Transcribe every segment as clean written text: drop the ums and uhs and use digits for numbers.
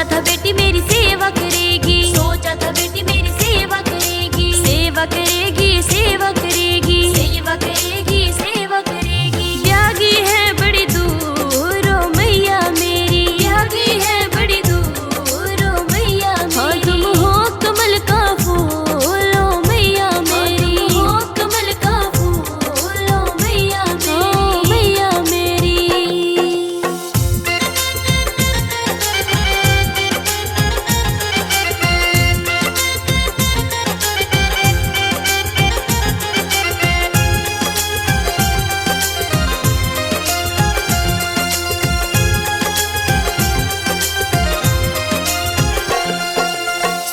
सोचा था बेटी मेरी सेवा करेगी, सोचा था बेटी मेरी सेवा करेगी, सेवा करेगी, सेवा करेगी, सेवा करेगी, सेवा करेगी। त्यागी है बड़ी दूर ओ मैया मेरी, त्यागी है बड़ी दूर ओ मैया मेरी। हाँ तुम हो कमल का फूल ओ मैया मेरी, तुम हो कमल का फूल ओ मैया मेरी, ओ मैया मेरी।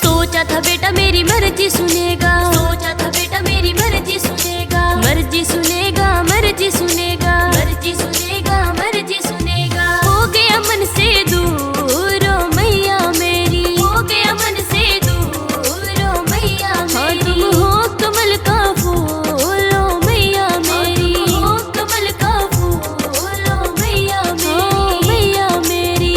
सोचा था बेटा मेरी मर्जी सुनेगा, सोचा था बेटा मेरी मर्जी सुनेगा, मर्जी सुनेगा, मर्जी सुनेगा, मर्जी सुनेगा, मर्जी सुनेगा। हो गया मन से दूर ओ मैया मेरी, हो गया मन से दूर ओ मैया मेरी। हाँ तुम हो कमल का फूल ओ मैया मेरी, तुम हो कमल का फूल ओ मैया मेरी, ओ मैया मेरी।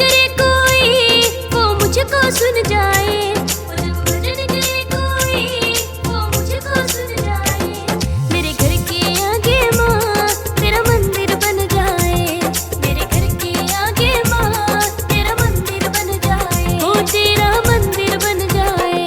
करे कोई वो मुझको सुन जाए, वो जब भजन करे कोई वो मुझको सुन जाए। मेरे घर के आगे माँ तेरा मंदिर बन जाए, मेरे घर के आगे माँ तेरा मंदिर बन जाए, ओ तेरा मंदिर बन जाए।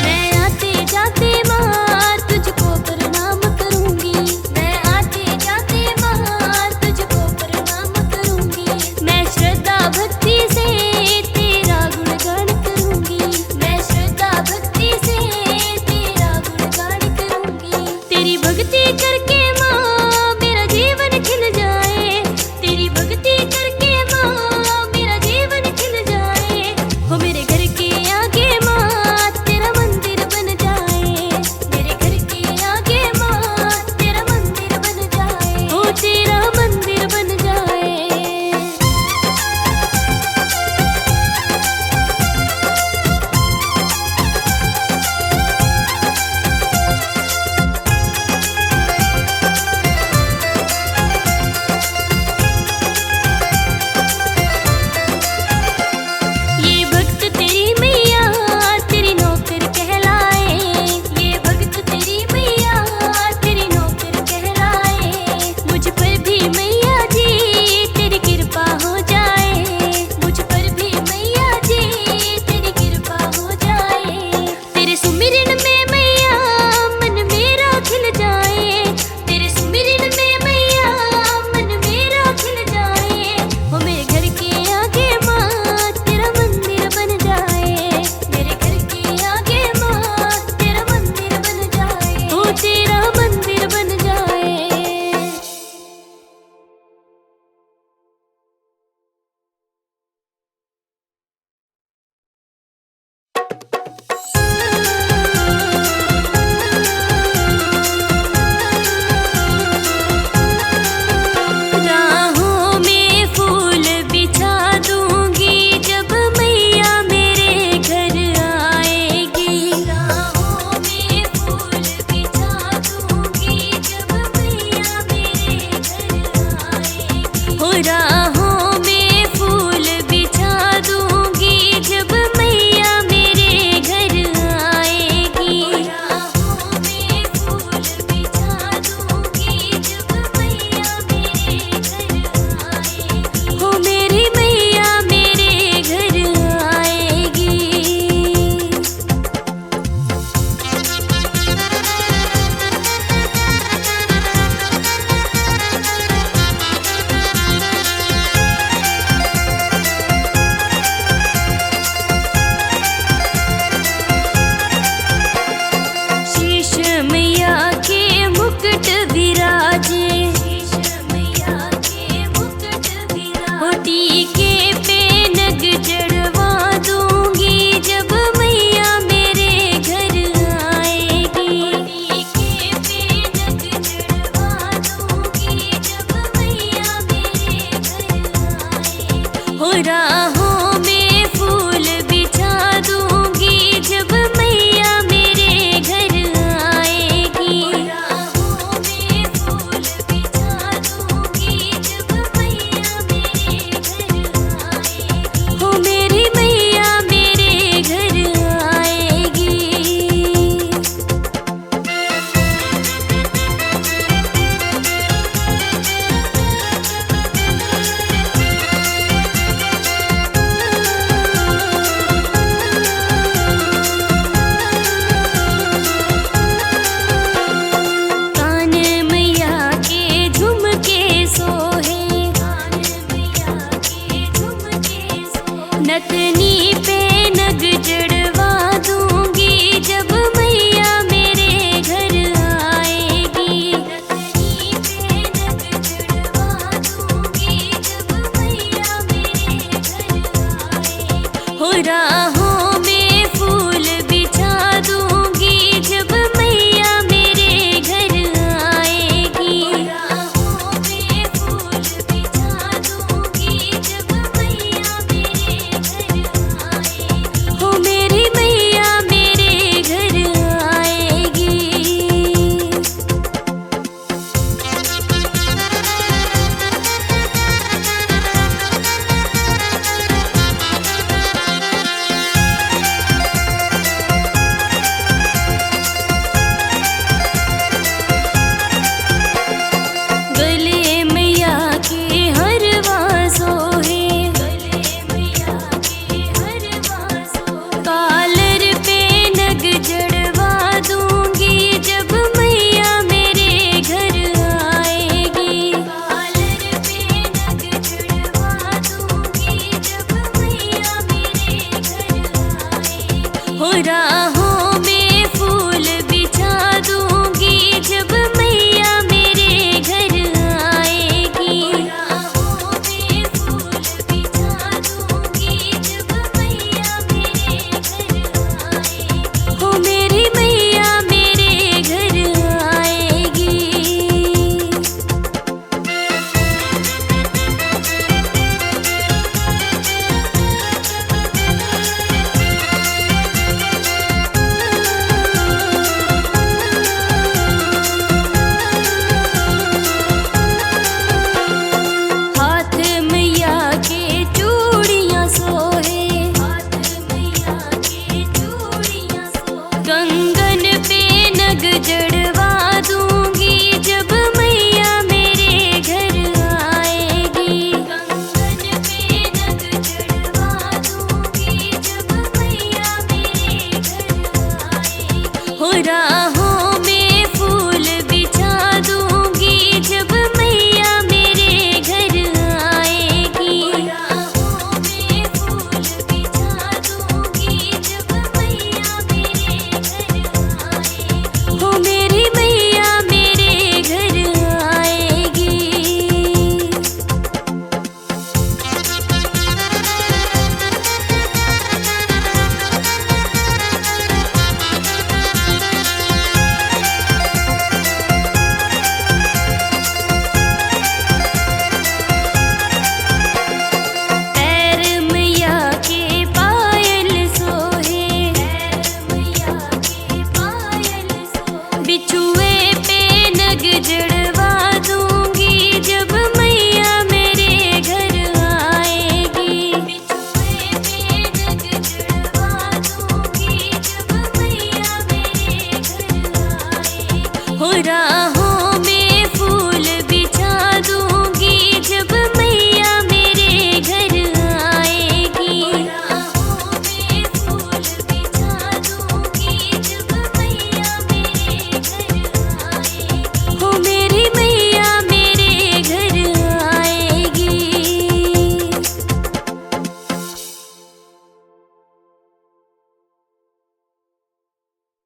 मैं आते जाते माँ तुझको प्रणाम करूंगी, मैं आते जाते माँ तुझको प्रणाम करूंगी। मैं श्रद्धा भक्ति से तेरा गुणगान करूंगी, मैं श्रद्धा भक्ति से तेरा गुणगान करूंगी। तेरी भक्ति करके माँ मेरा जीवन खिल जाए, तेरी भक्ति करके माँ मेरा जीवन खिल जाए। हो मेरे घर के आगे माँ तेरा मंदिर बन जाए, मेरे घर के आगे माँ तेरा मंदिर बन जाए, ओ तेरा मंदिर बन जाए। ये भक्त तेरी मैया तेरी नौकर कहलाए, ये भक्त तेरी मैया तेरी नौकर कहलाए। मुझ पर भी मैया जी तेरी कृपा हो जाए, मुझ पर भी मैया जी तेरी कृपा हो जाए। तेरे सुमिरन में मैया मन मेरा खिल जाए, तेरे सुमिरन में मैया मन मेरा खिल जाए। हो मेरे घर के आगे माँ तेरा मंदिर बन जाए, मेरे घर के आगे माँ तेरा मंदिर बन जाए, ओ तेरा मंदिर बन जाए। राहों में फूल बिछा दूंगी जब मैया मेरे घर आएगी, राहों में फूल बिछा दूंगी जब मैया मेरे घर आएगी। हो राहों में फूल बिछा दूंगी जब मैया मेरे घर आएगी, राहों में फूल बिछा दूंगी जब मैया मेरे घर आएगी। हो मेरी मैया मेरे घर आएगी। शीश मैया के मुकुट विराजे, शीश मैया के मुकुट विराजे। हो टीके पे नग चढ़वा दूंगी जब मैया मेरे घर आएगी, टीके पे नग चढ़वा दूंगी जब मैया मेरे घर आएगी। हो राहों में फूल बिछा दूंगी जब मैया मेरे घर आएगी, राहों में फूल बिछा दूंगी जब मैया मेरे घर आएगी। हो मेरी मैया मेरे घर आएगी। नतनी पे